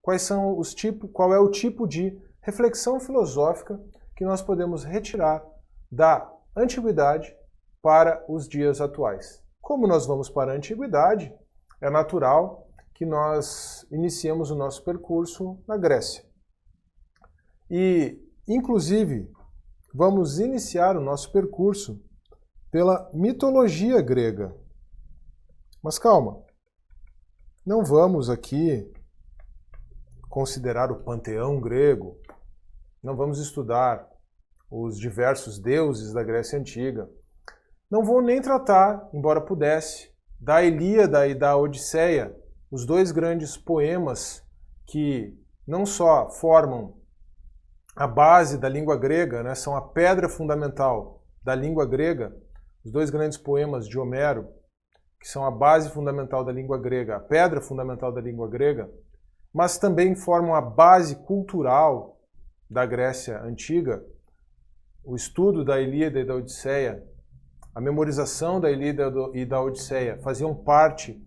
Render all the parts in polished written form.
qual é o tipo de reflexão filosófica que nós podemos retirar da antiguidade para os dias atuais. Como nós vamos para a antiguidade, é natural que nós iniciemos o nosso percurso na Grécia. E, inclusive, vamos iniciar o nosso percurso pela mitologia grega. Mas calma, não vamos aqui considerar o panteão grego, não vamos estudar os diversos deuses da Grécia Antiga. Não vou nem tratar, embora pudesse, da Ilíada e da Odisseia, os dois grandes poemas que não só formam a base da língua grega, né, são a pedra fundamental da língua grega, os dois grandes poemas de Homero, que são a base fundamental da língua grega, a pedra fundamental da língua grega, mas também formam a base cultural da Grécia Antiga, o estudo da Ilíada e da Odisseia, a memorização da Ilíada e da Odisseia faziam parte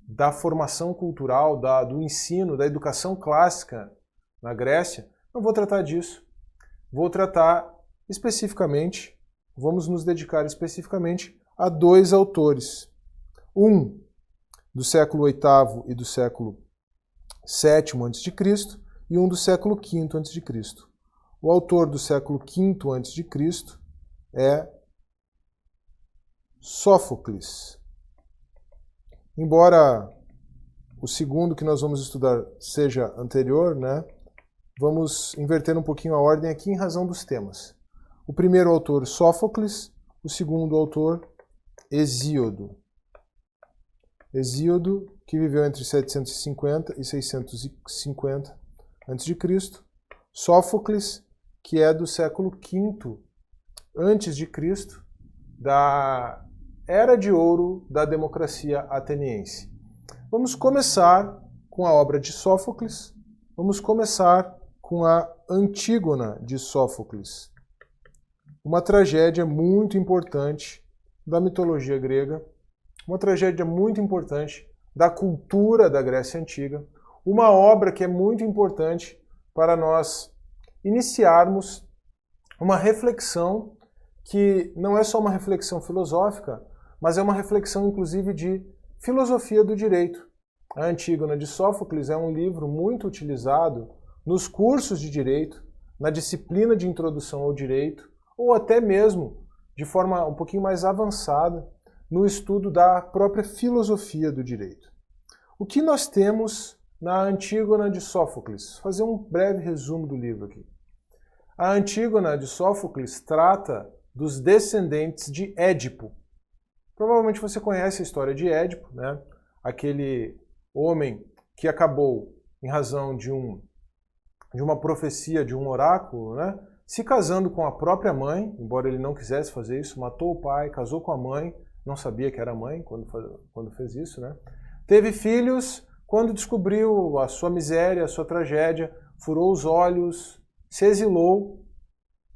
da formação cultural, do ensino, da educação clássica na Grécia. Não vou tratar disso. Vou tratar especificamente, vamos nos dedicar especificamente a dois autores. Um do século VIII e do século VII a.C. e um do século V a.C. O autor do século V a.C. é Sófocles. Embora o segundo que nós vamos estudar seja anterior, né, vamos inverter um pouquinho a ordem aqui em razão dos temas. O primeiro autor, Sófocles, o segundo autor, Hesíodo. Hesíodo, que viveu entre 750 e 650 a.C. Sófocles, que é do século V a.C., da Era de Ouro da democracia ateniense. Vamos começar com a obra de Sófocles, vamos começar com a Antígona de Sófocles, uma tragédia muito importante da mitologia grega, uma tragédia muito importante da cultura da Grécia Antiga, uma obra que é muito importante para nós iniciarmos uma reflexão que não é só uma reflexão filosófica, mas é uma reflexão inclusive de filosofia do direito. A Antígona de Sófocles é um livro muito utilizado nos cursos de direito, na disciplina de introdução ao direito, ou até mesmo de forma um pouquinho mais avançada no estudo da própria filosofia do direito. O que nós temos na Antígona de Sófocles? Vou fazer um breve resumo do livro aqui. A Antígona de Sófocles trata dos descendentes de Édipo. Provavelmente você conhece a história de Édipo, né? Aquele homem que acabou, em razão de uma profecia, de um oráculo, né? Se casando com a própria mãe, embora ele não quisesse fazer isso, matou o pai, casou com a mãe, não sabia que era mãe quando fez isso, né? Teve filhos, quando descobriu a sua miséria, a sua tragédia, furou os olhos, se exilou,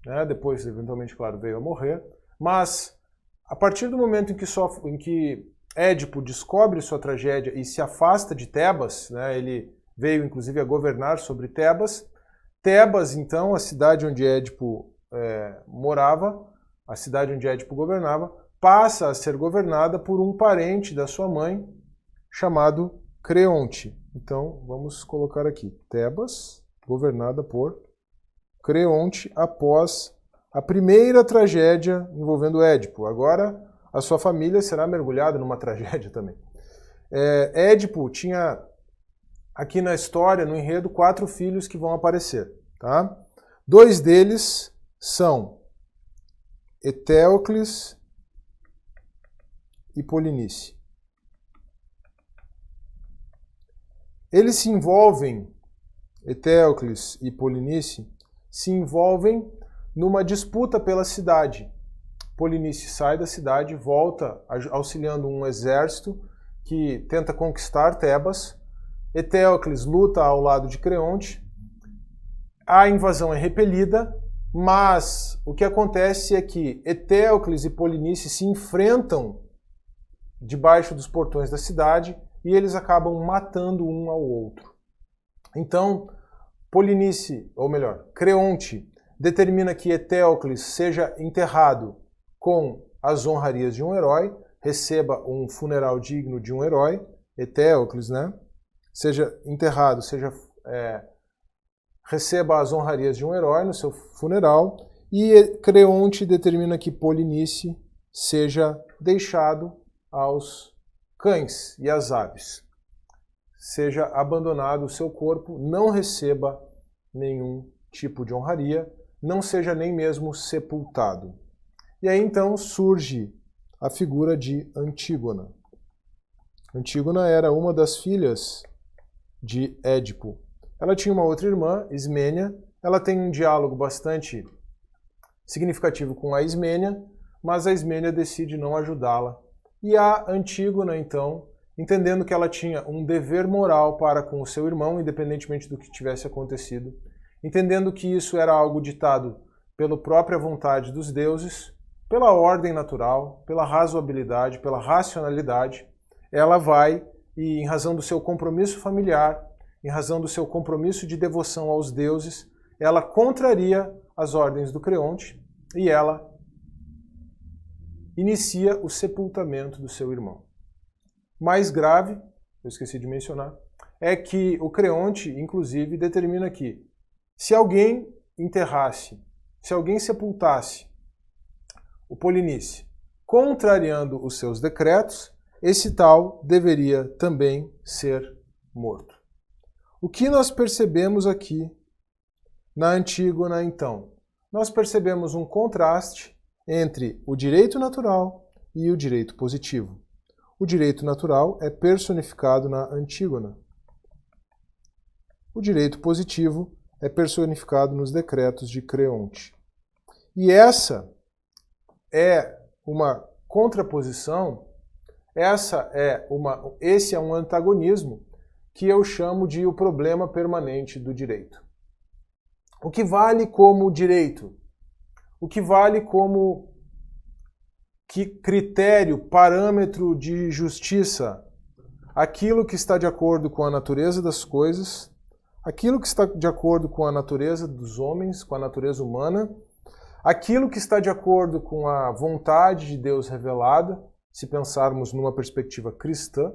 né? Depois, eventualmente, claro, veio a morrer, mas a partir do momento em que Édipo descobre sua tragédia e se afasta de Tebas, né? Ele veio inclusive a governar sobre Tebas. Tebas, então, a cidade onde Édipo morava, a cidade onde Édipo governava, passa a ser governada por um parente da sua mãe, chamado Creonte. Então, vamos colocar aqui, Tebas, governada por Creonte, após a primeira tragédia envolvendo Édipo. Agora, a sua família será mergulhada numa tragédia também. Édipo tinha, aqui na história, no enredo, 4 filhos que vão aparecer. Tá? 2 deles são Etéocles e Polinice. Eles se envolvem, Etéocles e Polinice, se envolvem numa disputa pela cidade. Polinice sai da cidade, volta auxiliando um exército que tenta conquistar Tebas. Etéocles luta ao lado de Creonte. A invasão é repelida, mas o que acontece é que Etéocles e Polinice se enfrentam debaixo dos portões da cidade e eles acabam matando um ao outro. Então, Polinice, ou melhor, Creonte, determina que Eteocles seja enterrado com as honrarias de um herói, receba um funeral digno de um herói, Eteocles, né? Seja enterrado, receba as honrarias de um herói no seu funeral, e Creonte determina que Polinice seja deixado aos cães e às aves. Seja abandonado o seu corpo, não receba nenhum tipo de honraria, não seja nem mesmo sepultado. E aí então surge a figura de Antígona. Antígona era uma das filhas de Édipo. Ela tinha uma outra irmã, Ismênia. Ela tem um diálogo bastante significativo com a Ismênia, mas a Ismênia decide não ajudá-la. E a Antígona, então, entendendo que ela tinha um dever moral para com o seu irmão, independentemente do que tivesse acontecido, entendendo que isso era algo ditado pela própria vontade dos deuses, pela ordem natural, pela razoabilidade, pela racionalidade, ela vai e, em razão do seu compromisso familiar, em razão do seu compromisso de devoção aos deuses, ela contraria as ordens do Creonte e ela inicia o sepultamento do seu irmão. Mais grave, eu esqueci de mencionar, é que o Creonte, inclusive, determina que se alguém enterrasse, se alguém sepultasse o Polinice, contrariando os seus decretos, esse tal deveria também ser morto. O que nós percebemos aqui na Antígona, então? Nós percebemos um contraste entre o direito natural e o direito positivo. O direito natural é personificado na Antígona. O direito positivo é personificado nos decretos de Creonte. E essa é uma contraposição, esse é um antagonismo que eu chamo de o problema permanente do direito. O que vale como direito? O que vale como critério, parâmetro de justiça? Aquilo que está de acordo com a natureza das coisas, aquilo que está de acordo com a natureza dos homens, com a natureza humana, aquilo que está de acordo com a vontade de Deus revelada, se pensarmos numa perspectiva cristã,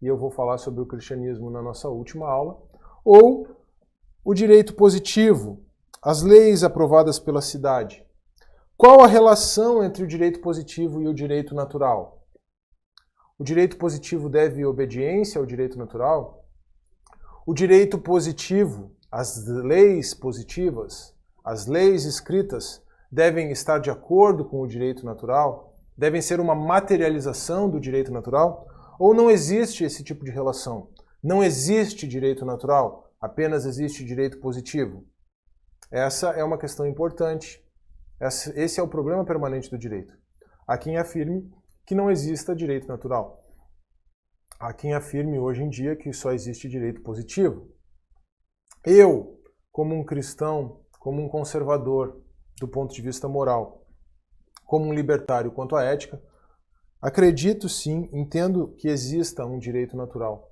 e eu vou falar sobre o cristianismo na nossa última aula, ou o direito positivo, as leis aprovadas pela cidade. Qual a relação entre o direito positivo e o direito natural? O direito positivo deve obediência ao direito natural? O direito positivo, as leis positivas, as leis escritas, devem estar de acordo com o direito natural? Devem ser uma materialização do direito natural? Ou não existe esse tipo de relação? Não existe direito natural, apenas existe direito positivo? Essa é uma questão importante. Esse é o problema permanente do direito. Há quem afirme que não exista direito natural. Há quem afirme hoje em dia que só existe direito positivo. Eu, como um cristão, como um conservador do ponto de vista moral, como um libertário quanto à ética, acredito sim, entendo que exista um direito natural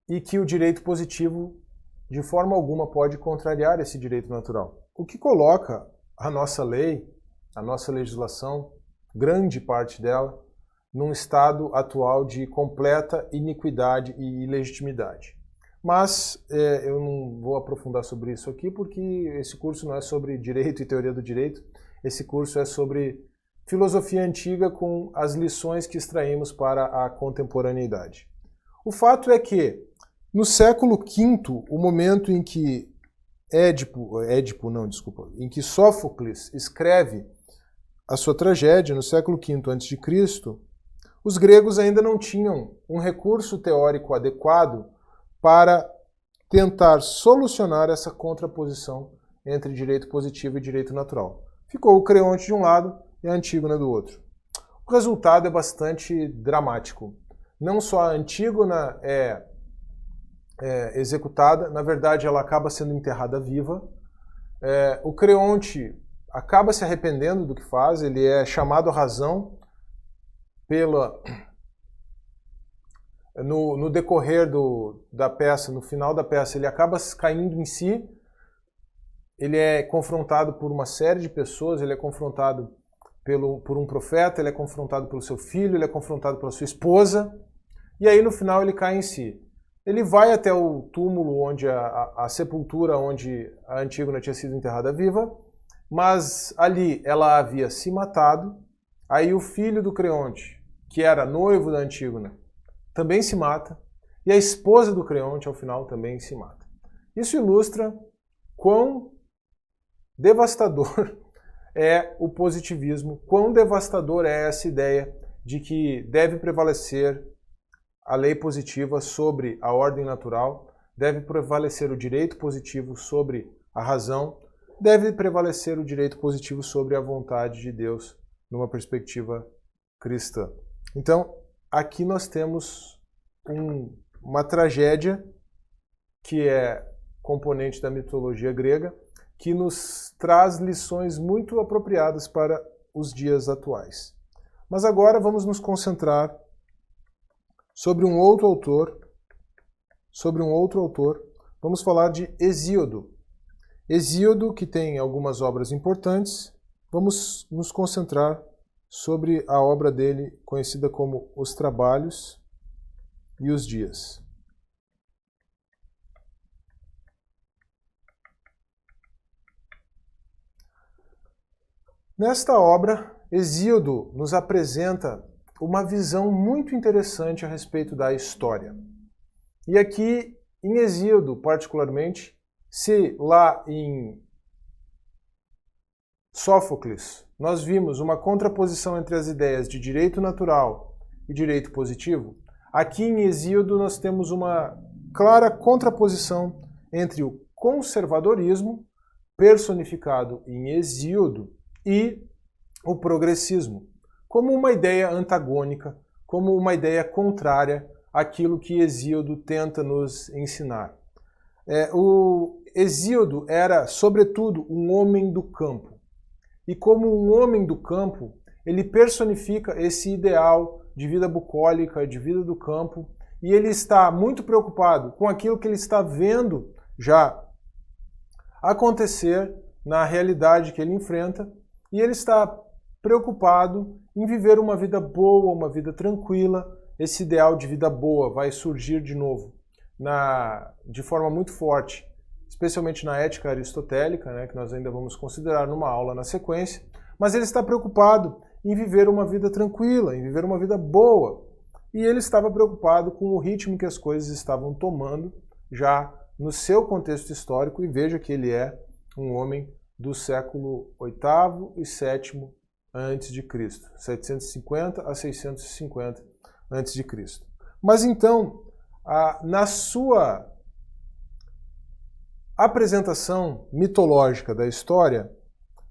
e que o direito positivo de forma alguma pode contrariar esse direito natural. O que coloca a nossa lei, a nossa legislação, grande parte dela, num estado atual de completa iniquidade e ilegitimidade. Mas eu não vou aprofundar sobre isso aqui, porque esse curso não é sobre direito e teoria do direito, esse curso é sobre filosofia antiga com as lições que extraímos para a contemporaneidade. O fato é que, no século V, o momento em que em que Sófocles escreve a sua tragédia, no século V a.C., os gregos ainda não tinham um recurso teórico adequado para tentar solucionar essa contraposição entre direito positivo e direito natural. Ficou o Creonte de um lado e a Antígona do outro. O resultado é bastante dramático. Não só a Antígona é executada, na verdade ela acaba sendo enterrada viva. O Creonte acaba se arrependendo do que faz, ele é chamado à razão no decorrer da peça, no final da peça, ele acaba caindo em si, ele é confrontado por uma série de pessoas, ele é confrontado por um profeta, ele é confrontado pelo seu filho, ele é confrontado pela sua esposa, e aí no final ele cai em si. Ele vai até o túmulo, a sepultura onde a Antígona tinha sido enterrada viva, mas ali ela havia se matado, aí o filho do Creonte, que era noivo da Antígona, também se mata, e a esposa do Creonte, ao final, também se mata. Isso ilustra quão devastador é o positivismo, quão devastador é essa ideia de que deve prevalecer a lei positiva sobre a ordem natural, deve prevalecer o direito positivo sobre a razão, deve prevalecer o direito positivo sobre a vontade de Deus numa perspectiva cristã. Então, aqui nós temos uma tragédia que é componente da mitologia grega, que nos traz lições muito apropriadas para os dias atuais. Mas agora vamos nos concentrar sobre um outro autor. Vamos falar de Hesíodo. Hesíodo, que tem algumas obras importantes, vamos nos concentrar sobre a obra dele, conhecida como Os Trabalhos e os Dias. Nesta obra, Hesíodo nos apresenta uma visão muito interessante a respeito da história. E aqui, em Hesíodo, particularmente, se lá em Sófocles nós vimos uma contraposição entre as ideias de direito natural e direito positivo, aqui em Hesíodo nós temos uma clara contraposição entre o conservadorismo, personificado em Hesíodo, e o progressismo, como uma ideia antagônica, como uma ideia contrária àquilo que Hesíodo tenta nos ensinar. O Hesíodo era, sobretudo, um homem do campo. E como um homem do campo, ele personifica esse ideal de vida bucólica, de vida do campo, e ele está muito preocupado com aquilo que ele está vendo já acontecer na realidade que ele enfrenta, e ele está preocupado em viver uma vida boa, uma vida tranquila. Esse ideal de vida boa vai surgir de novo de forma muito forte, especialmente na ética aristotélica, né, que nós ainda vamos considerar numa aula na sequência, mas ele está preocupado em viver uma vida tranquila, em viver uma vida boa, e ele estava preocupado com o ritmo que as coisas estavam tomando já no seu contexto histórico, e veja que ele é um homem do século VIII e VII a.C., 750 a 650 a.C. Mas então, na sua apresentação mitológica da história,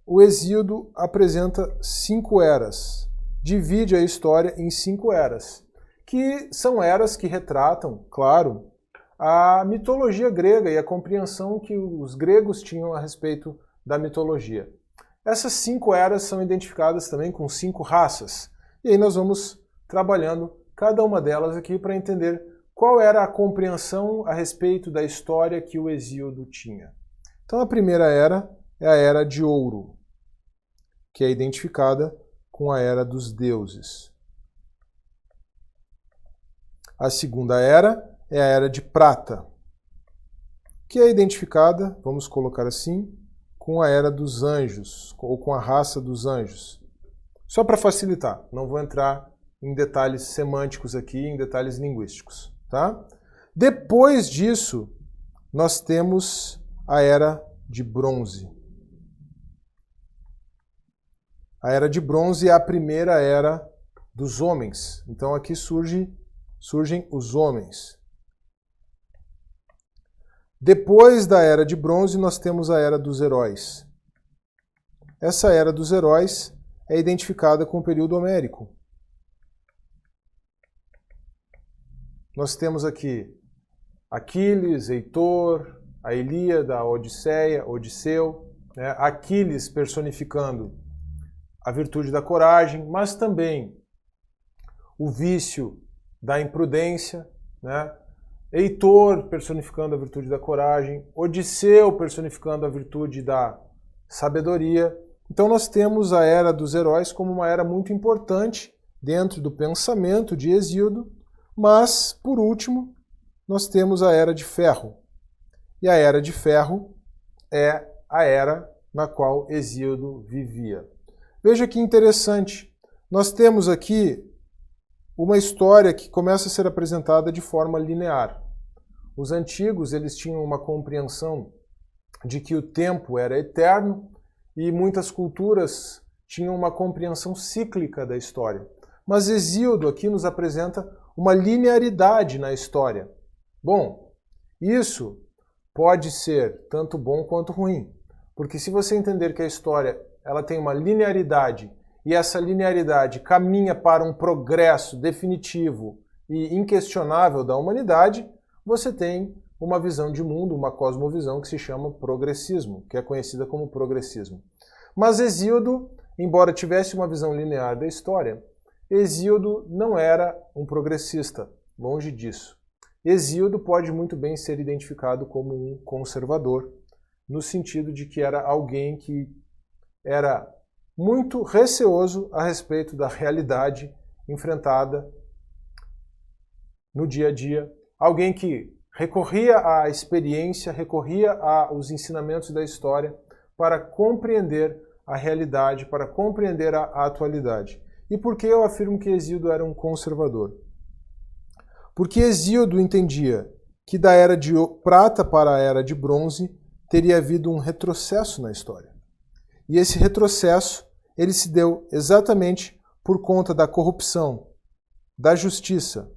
o Hesíodo apresenta 5 eras, divide a história em 5 eras, que são eras que retratam, claro, a mitologia grega e a compreensão que os gregos tinham a respeito da mitologia. Essas 5 eras são identificadas também com 5 raças, e aí nós vamos trabalhando cada uma delas aqui para entender qual era a compreensão a respeito da história que o Hesíodo tinha. Então a primeira era é a Era de Ouro, que é identificada com a Era dos Deuses. A segunda era é a Era de Prata, que é identificada, vamos colocar assim, com a Era dos Anjos, ou com a raça dos anjos. Só para facilitar, não vou entrar em detalhes semânticos aqui, em detalhes linguísticos. Tá? Depois disso, nós temos a Era de Bronze. A Era de Bronze é a primeira era dos homens. Então aqui surgem os homens. Depois da Era de Bronze, nós temos a Era dos Heróis. Essa Era dos Heróis é identificada com o período homérico. Nós temos aqui Aquiles, Heitor, a Ilíada, a Odisseia, Odisseu, né? Aquiles personificando a virtude da coragem, mas também o vício da imprudência, né? Heitor personificando a virtude da coragem, Odisseu personificando a virtude da sabedoria. Então nós temos a Era dos Heróis como uma era muito importante dentro do pensamento de Hesíodo, mas, por último, nós temos a Era de Ferro. E a Era de Ferro é a era na qual Hesíodo vivia. Veja que interessante, nós temos aqui uma história que começa a ser apresentada de forma linear. Os antigos, eles tinham uma compreensão de que o tempo era eterno e muitas culturas tinham uma compreensão cíclica da história. Mas Hesíodo aqui nos apresenta uma linearidade na história. Bom, isso pode ser tanto bom quanto ruim, porque se você entender que a história ela tem uma linearidade e essa linearidade caminha para um progresso definitivo e inquestionável da humanidade, você tem uma visão de mundo, uma cosmovisão que se chama progressismo, que é conhecida como progressismo. Mas Hesíodo, embora tivesse uma visão linear da história, Hesíodo não era um progressista, longe disso. Hesíodo pode muito bem ser identificado como um conservador, no sentido de que era alguém que era muito receoso a respeito da realidade enfrentada no dia a dia, alguém que recorria à experiência, recorria aos ensinamentos da história para compreender a realidade, para compreender a atualidade. E por que eu afirmo que Hesíodo era um conservador? Porque Hesíodo entendia que da Era de Prata para a Era de Bronze teria havido um retrocesso na história. E esse retrocesso ele se deu exatamente por conta da corrupção, da justiça,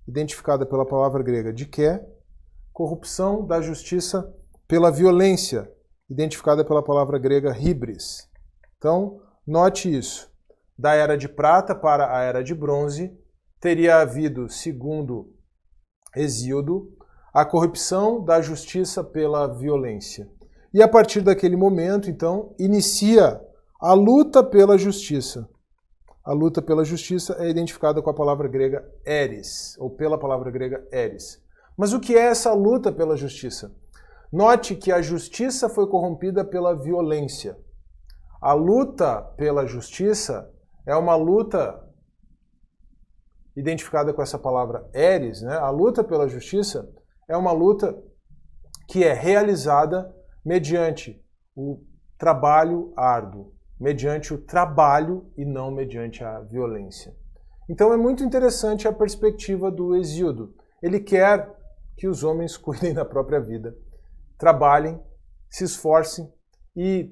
identificada pela palavra grega diké, corrupção da justiça pela violência, identificada pela palavra grega hybris. Então, note isso. Da Era de Prata para a Era de Bronze, teria havido, segundo Hesíodo, a corrupção da justiça pela violência. E a partir daquele momento, então, inicia a luta pela justiça. A luta pela justiça é identificada com a palavra grega eris, ou pela palavra grega eris. Mas o que é essa luta pela justiça? Note que a justiça foi corrompida pela violência. A luta pela justiça é uma luta identificada com essa palavra eris, né? A luta pela justiça é uma luta que é realizada mediante o trabalho árduo, mediante o trabalho e não mediante a violência. Então é muito interessante a perspectiva do Hesíodo. Ele quer que os homens cuidem da própria vida, trabalhem, se esforcem e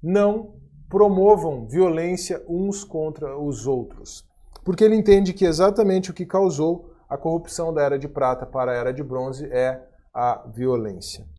não promovam violência uns contra os outros. Porque ele entende que exatamente o que causou a corrupção da Era de Prata para a Era de Bronze é a violência.